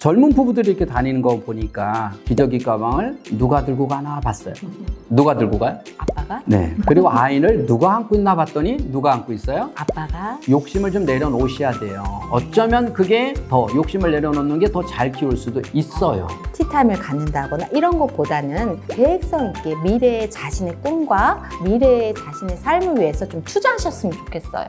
젊은 부부들이 이렇게 다니는 거 보니까 기저귀 가방을 누가 들고 가나 봤어요. 누가 들고 가요? 아빠가? 네. 그리고 아이를 누가 안고 있나 봤더니 누가 안고 있어요? 아빠가? 욕심을 좀 내려놓으셔야 돼요. 어쩌면 그게 더 욕심을 내려놓는 게 더 잘 키울 수도 있어요. 티타임을 갖는다거나 이런 것보다는 계획성 있게 미래의 자신의 꿈과 미래의 자신의 삶을 위해서 좀 투자하셨으면 좋겠어요.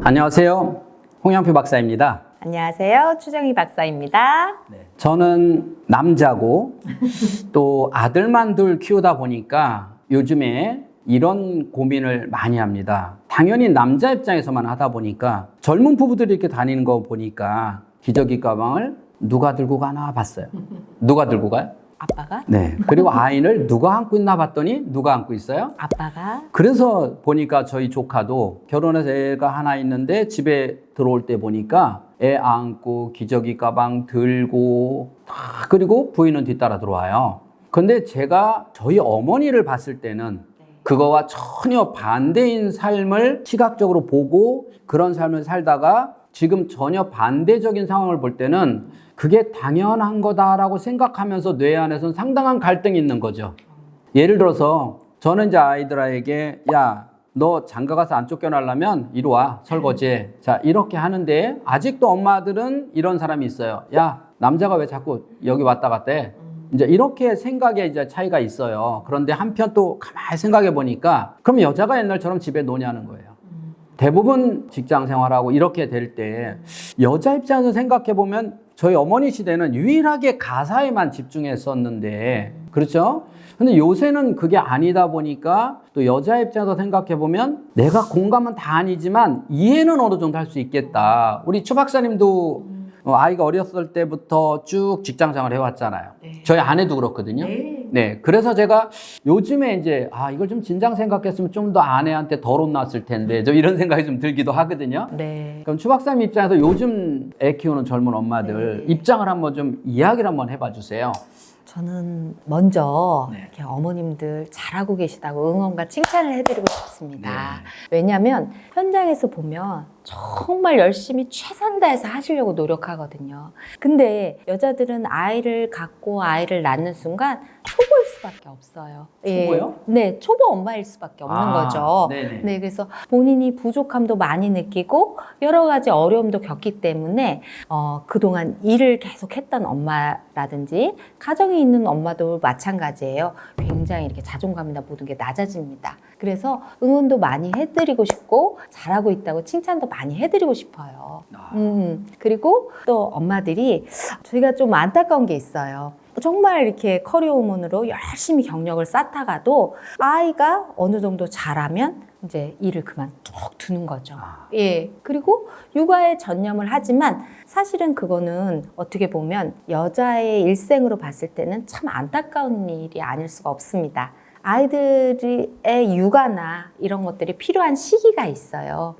안녕하세요. 홍영표 박사입니다. 안녕하세요. 추정희 박사입니다. 저는 남자고 또 아들만 둘 키우다 보니까 요즘에 이런 고민을 많이 합니다. 당연히 남자 입장에서만 하다 보니까 젊은 부부들이 이렇게 다니는 거 보니까 기저귀 가방을 누가 들고 가나 봤어요. 누가 들고 가요? 아빠가? 네. 그리고 아이를 누가 안고 있나 봤더니 누가 안고 있어요? 아빠가? 그래서 보니까 저희 조카도 결혼해서 애가 하나 있는데 집에 들어올 때 보니까 애 안고 기저귀 가방 들고 그리고 부인은 뒤따라 들어와요. 근데 제가 저희 어머니를 봤을 때는 그거와 전혀 반대인 삶을 시각적으로 보고 그런 삶을 살다가 지금 전혀 반대적인 상황을 볼 때는 그게 당연한 거다라고 생각하면서 뇌 안에서는 상당한 갈등이 있는 거죠. 예를 들어서 저는 이제 아이들에게 야, 너 장가 가서 안 쫓겨나려면 이리 와, 설거지해. 자, 이렇게 하는데 아직도 엄마들은 이런 사람이 있어요. 야, 남자가 왜 자꾸 여기 왔다 갔다 해? 이제 이렇게 생각에 이제 차이가 있어요. 그런데 한편 또 가만히 생각해 보니까 그럼 여자가 옛날처럼 집에 노냐는 거예요. 대부분 직장 생활하고 이렇게 될 때 여자 입장에서 생각해 보면 저희 어머니 시대는 유일하게 가사에만 집중했었는데 그렇죠? 근데 요새는 그게 아니다 보니까 또 여자 입장에서 생각해 보면 내가 공감은 다 아니지만 이해는 어느 정도 할 수 있겠다. 우리 추 박사님도 아이가 어렸을 때부터 쭉 직장 생활을 해왔잖아요. 네. 저희 아내도 그렇거든요. 네. 그래서 제가 요즘에 이제 이걸 좀 진작 생각했으면 좀 더 아내한테 덜 혼났을 텐데 저 이런 생각이 좀 들기도 하거든요. 네. 그럼 추 박사님 입장에서 요즘 애 키우는 젊은 엄마들 입장을 한번 좀 이야기를 한번 해봐 주세요. 저는 먼저 이렇게 어머님들 잘하고 계시다고 응원과 칭찬을 해드리고 싶습니다. 왜냐하면 현장에서 보면 정말 열심히 최선 다해서 하시려고 노력하거든요. 근데 여자들은 아이를 갖고 아이를 낳는 순간 초보일 수밖에 없어요. 초보요? 네, 초보 엄마일 수밖에 없는 거죠. 네네. 네, 그래서 본인이 부족함도 많이 느끼고 여러 가지 어려움도 겪기 때문에 그동안 일을 계속 했던 엄마라든지 가정이 있는 엄마도 마찬가지예요. 굉장히 이렇게 자존감이나 모든 게 낮아집니다. 그래서 응원도 많이 해드리고 싶고 잘하고 있다고 칭찬도 많이 해드리고 싶어요. 그리고 또 엄마들이 저희가 좀 안타까운 게 있어요. 정말 이렇게 커리어 우먼으로 열심히 경력을 쌓다가도 아이가 어느 정도 자라면 이제 일을 그만 쭉 두는 거죠. 예. 그리고 육아에 전념을 하지만 사실은 그거는 어떻게 보면 여자의 일생으로 봤을 때는 참 안타까운 일이 아닐 수가 없습니다. 아이들의 육아나 이런 것들이 필요한 시기가 있어요.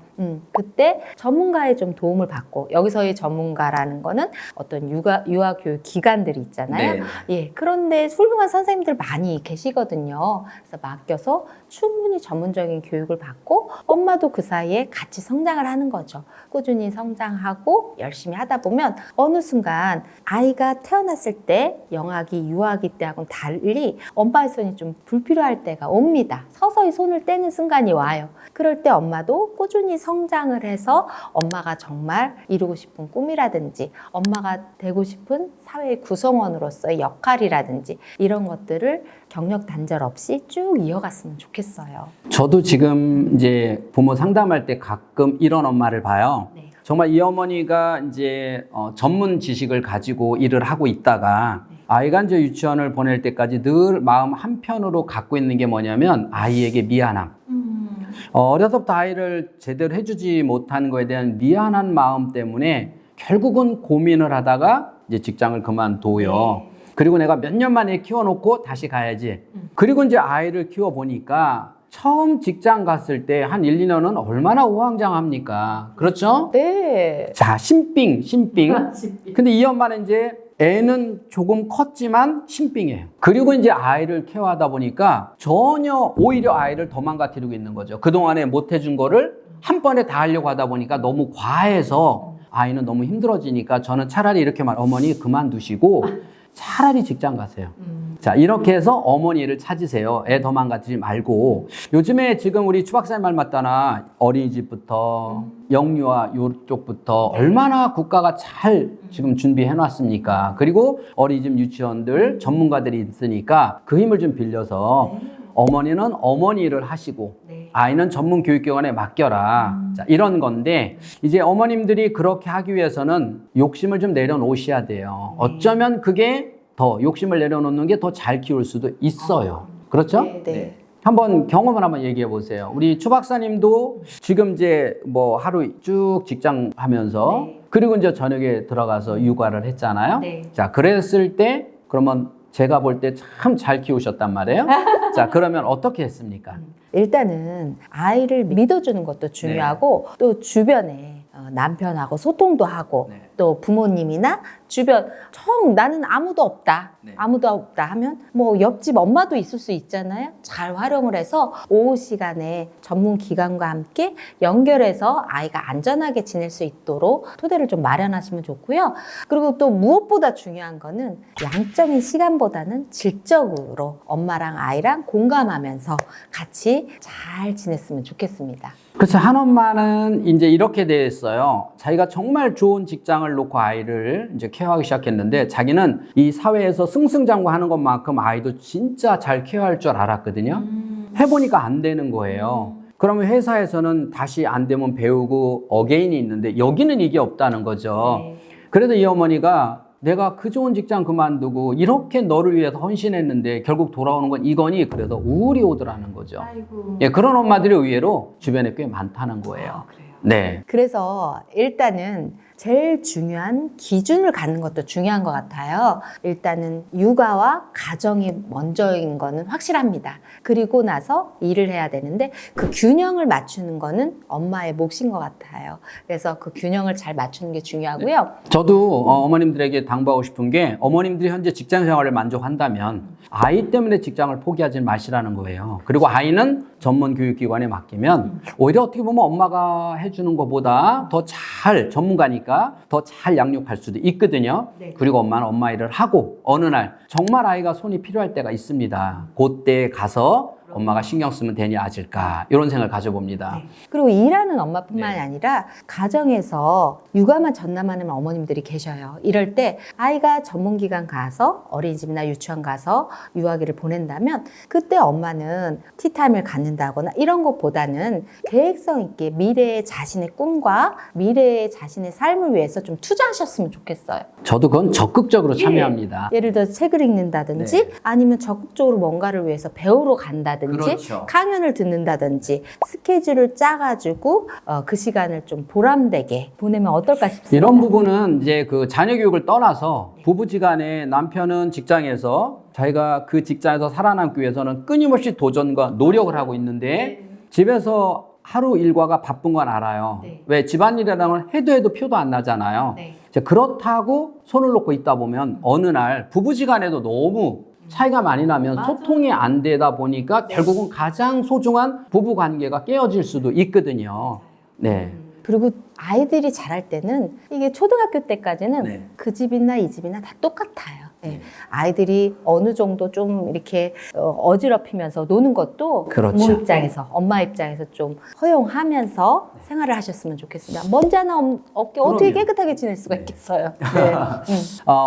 그때 전문가의 좀 도움을 받고 여기서의 전문가라는 거는 어떤 유아 교육 기관들이 있잖아요. 예, 그런데 훌륭한 선생님들 많이 계시거든요. 그래서 맡겨서 충분히 전문적인 교육을 받고 엄마도 그 사이에 같이 성장을 하는 거죠. 꾸준히 성장하고 열심히 하다 보면 어느 순간 아이가 태어났을 때 영아기, 유아기 때하고는 달리 엄마의 손이 좀 불필요할 때가 옵니다. 서서히 손을 떼는 순간이 와요. 그럴 때 엄마도 꾸준히 성장을 해서 엄마가 정말 이루고 싶은 꿈이라든지 엄마가 되고 싶은 사회의 구성원으로서의 역할이라든지 이런 것들을 경력 단절 없이 쭉 이어갔으면 좋겠어요. 저도 지금 이제 부모 상담할 때 가끔 이런 엄마를 봐요. 정말 이 어머니가 이제 전문 지식을 가지고 일을 하고 있다가 아이가 이제 유치원을 보낼 때까지 늘 마음 한편으로 갖고 있는 게 뭐냐면 아이에게 미안함. 어려서부터 아이를 제대로 해주지 못한 거에 대한 미안한 마음 때문에 결국은 고민을 하다가 이제 직장을 그만둬요. 그리고 내가 몇 년 만에 키워놓고 다시 가야지. 그리고 이제 아이를 키워보니까 처음 직장 갔을 때 한 1, 2년은 얼마나 우왕좌왕합니까? 그렇죠? 네. 자, 신빙. 근데 이 엄마는 이제 애는 조금 컸지만 신빙이에요. 그리고 이제 아이를 케어하다 보니까 전혀 오히려 아이를 더 망가뜨리고 있는 거죠. 그동안에 못 해준 거를 한 번에 다 하려고 하다 보니까 너무 과해서 아이는 너무 힘들어지니까 저는 차라리 이렇게 어머니 그만두시고 차라리 직장 가세요. 자, 이렇게 해서 어머니를 찾으세요. 애 더 망가뜨리지 말고. 요즘에 지금 우리 추박사님 말 맞다나 어린이집부터 영유아 요쪽부터 얼마나 국가가 잘 지금 준비해 놨습니까? 그리고 어린이집 유치원들 전문가들이 있으니까 그 힘을 좀 빌려서 어머니는 어머니 일을 하시고 아이는 전문 교육기관에 맡겨라. 자, 이런 건데 이제 어머님들이 그렇게 하기 위해서는 욕심을 좀 내려놓으셔야 돼요. 어쩌면 그게 더 욕심을 내려놓는 게 더 잘 키울 수도 있어요. 그렇죠? 네. 한번 경험을 한번 얘기해 보세요. 우리 추 박사님도 지금 이제 뭐 하루 쭉 직장 하면서 그리고 이제 저녁에 들어가서 육아를 했잖아요. 자, 그랬을 때 그러면 제가 볼 때 참 잘 키우셨단 말이에요. 자, 그러면 어떻게 했습니까? 일단은 아이를 믿어주는 것도 중요하고 또 주변에 남편하고 소통도 하고 또 부모님이나 주변 나는 아무도 없다. 아무도 없다 하면 뭐 옆집 엄마도 있을 수 있잖아요. 잘 활용을 해서 오후 시간에 전문 기관과 함께 연결해서 아이가 안전하게 지낼 수 있도록 토대를 좀 마련하시면 좋고요. 그리고 또 무엇보다 중요한 거는 양적인 시간보다는 질적으로 엄마랑 아이랑 공감하면서 같이 잘 지냈으면 좋겠습니다. 그래서 한 엄마는 이제 이렇게 돼 있어요. 자기가 정말 좋은 직장을 놓고 아이를 이제 케어하기 시작했는데 자기는 이 사회에서 승승장구하는 것만큼 아이도 진짜 잘 케어할 줄 알았거든요. 해보니까 안 되는 거예요. 그러면 회사에서는 다시 안 되면 배우고 어게인이 있는데 여기는 이게 없다는 거죠. 그래서 이 어머니가 내가 그 좋은 직장 그만두고 이렇게 너를 위해서 헌신했는데 결국 돌아오는 건 이거니 그래서 우울이 오더라는 거죠. 예, 그런 엄마들이 의외로 주변에 꽤 많다는 거예요. 네. 그래서 일단은 제일 중요한 기준을 갖는 것도 중요한 것 같아요. 일단은 육아와 가정이 먼저인 거는 확실합니다. 그리고 나서 일을 해야 되는데 그 균형을 맞추는 거는 엄마의 몫인 것 같아요. 그래서 그 균형을 잘 맞추는 게 중요하고요. 저도 어머님들에게 당부하고 싶은 게 어머님들이 현재 직장 생활을 만족한다면 아이 때문에 직장을 포기하지 마시라는 거예요. 그리고 아이는 전문 교육기관에 맡기면 오히려 어떻게 보면 엄마가 해주는 것보다 더 잘 전문가니까 더 잘 양육할 수도 있거든요. 그리고 엄마는 엄마 일을 하고 어느 날 정말 아이가 손이 필요할 때가 있습니다. 그때 가서 엄마가 신경 쓰면 되니 아질까 이런 생각을 가져봅니다. 그리고 일하는 엄마뿐만이 아니라 가정에서 육아만 전담하는 어머님들이 계셔요. 이럴 때 아이가 전문기관 가서 어린이집이나 유치원 가서 유아기를 보낸다면 그때 엄마는 티타임을 갖는다거나 이런 것보다는 계획성 있게 미래의 자신의 꿈과 미래의 자신의 삶을 위해서 좀 투자하셨으면 좋겠어요. 저도 그건 적극적으로 참여합니다. 예를 들어 책을 읽는다든지 아니면 적극적으로 뭔가를 위해서 배우러 간다든지 그렇죠. 강연을 듣는다든지 스케줄을 짜가지고 그 시간을 좀 보람되게 보내면 어떨까 싶습니다. 이런 부분은 이제 그 자녀 교육을 떠나서 부부지간에 남편은 직장에서 자기가 그 직장에서 살아남기 위해서는 끊임없이 도전과 노력을 하고 있는데 집에서 하루 일과가 바쁜 건 알아요. 왜 집안일이라는 해도 표도 안 나잖아요. 그렇다고 손을 놓고 있다 보면 어느 날 부부지간에도 너무 차이가 많이 나면 소통이 안 되다 보니까 결국은 가장 소중한 부부 관계가 깨어질 수도 있거든요. 네. 그리고 아이들이 자랄 때는 이게 초등학교 때까지는 그 집이나 이 집이나 다 똑같아요. 아이들이 어느 정도 좀 이렇게 어지럽히면서 노는 것도 그렇죠. 부모 입장에서 엄마 입장에서 좀 허용하면서 생활을 하셨으면 좋겠습니다. 먼지 하나 없게 어떻게 깨끗하게 지낼 수가 있겠어요.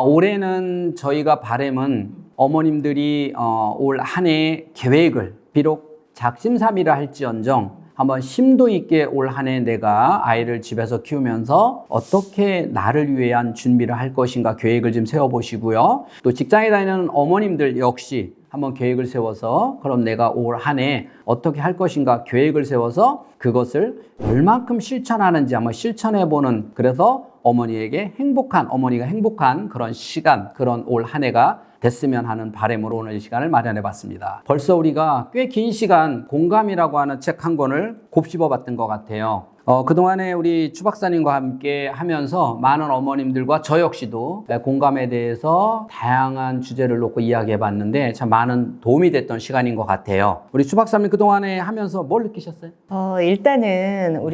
올해는 저희가 바람은 어머님들이 올 한 해 계획을 비록 작심삼일을 할지언정 한번 심도 있게 올 한 해 내가 아이를 집에서 키우면서 어떻게 나를 위한 준비를 할 것인가 계획을 좀 세워보시고요. 또 직장에 다니는 어머님들 역시 한번 계획을 세워서 그럼 내가 올 한 해 어떻게 할 것인가 계획을 세워서 그것을 얼만큼 실천하는지 한번 실천해보는 그래서 어머니가 행복한 그런 시간, 그런 올 한 해가 됐으면 하는 바람으로 오늘 이 시간을 마련해 봤습니다. 벌써 우리가 꽤 긴 시간 공감이라고 하는 책 한 권을 곱씹어 봤던 것 같아요. 그동안에 우리 추 박사님과 함께 하면서 많은 어머님들과 저 역시도 공감에 대해서 다양한 주제를 놓고 이야기해 봤는데 참 많은 도움이 됐던 시간인 것 같아요. 우리 추 박사님 그동안에 하면서 뭘 느끼셨어요? 일단은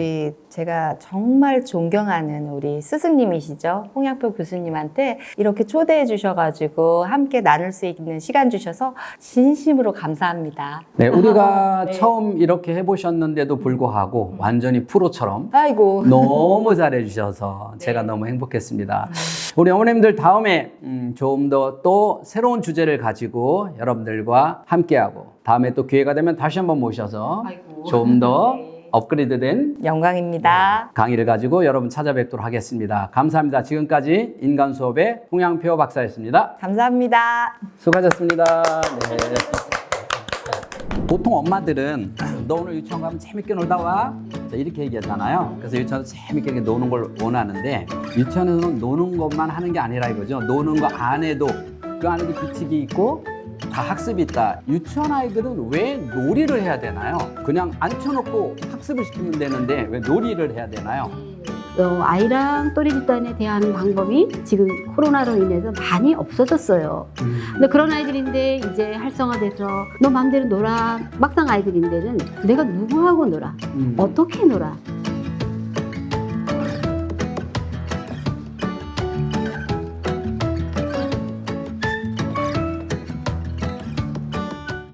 제가 정말 존경하는 우리 스승 스승님이시죠. 홍양표 교수님한테 이렇게 초대해 주셔가지고 함께 나눌 수 있는 시간 주셔서 진심으로 감사합니다. 네, 우리가 네. 처음 이렇게 해보셨는데도 불구하고 완전히 프로처럼 아이고. 너무 잘해주셔서 제가 너무 행복했습니다. 우리 어머님들 다음에 좀 더 또 새로운 주제를 가지고 여러분들과 함께하고 다음에 또 기회가 되면 다시 한번 모셔서 아이고. 좀 더 업그레이드된 영광입니다. 강의를 가지고 여러분 찾아뵙도록 하겠습니다. 감사합니다. 지금까지 인간 수업의 홍양표 박사였습니다. 감사합니다. 수고하셨습니다. 네. 보통 엄마들은 너 오늘 유치원 가면 재밌게 놀다 와. 자, 이렇게 얘기하잖아요. 그래서 유치원에서 재밌게 이렇게 노는 걸 원하는데 유치원에서는 노는 것만 하는 게 아니라 이거죠. 노는 거 안에도 그 안에도 규칙이 있고 다 학습이 있다. 유치원 아이들은 왜 놀이를 해야 되나요? 그냥 앉혀놓고 학습을 시키면 되는데 왜 놀이를 해야 되나요? 아이랑 또래 집단에 대한 방법이 지금 코로나로 인해서 많이 없어졌어요. 근데 그런 아이들인데 이제 활성화돼서 너 맘대로 놀아. 막상 아이들인데는 내가 누구하고 놀아? 어떻게 놀아?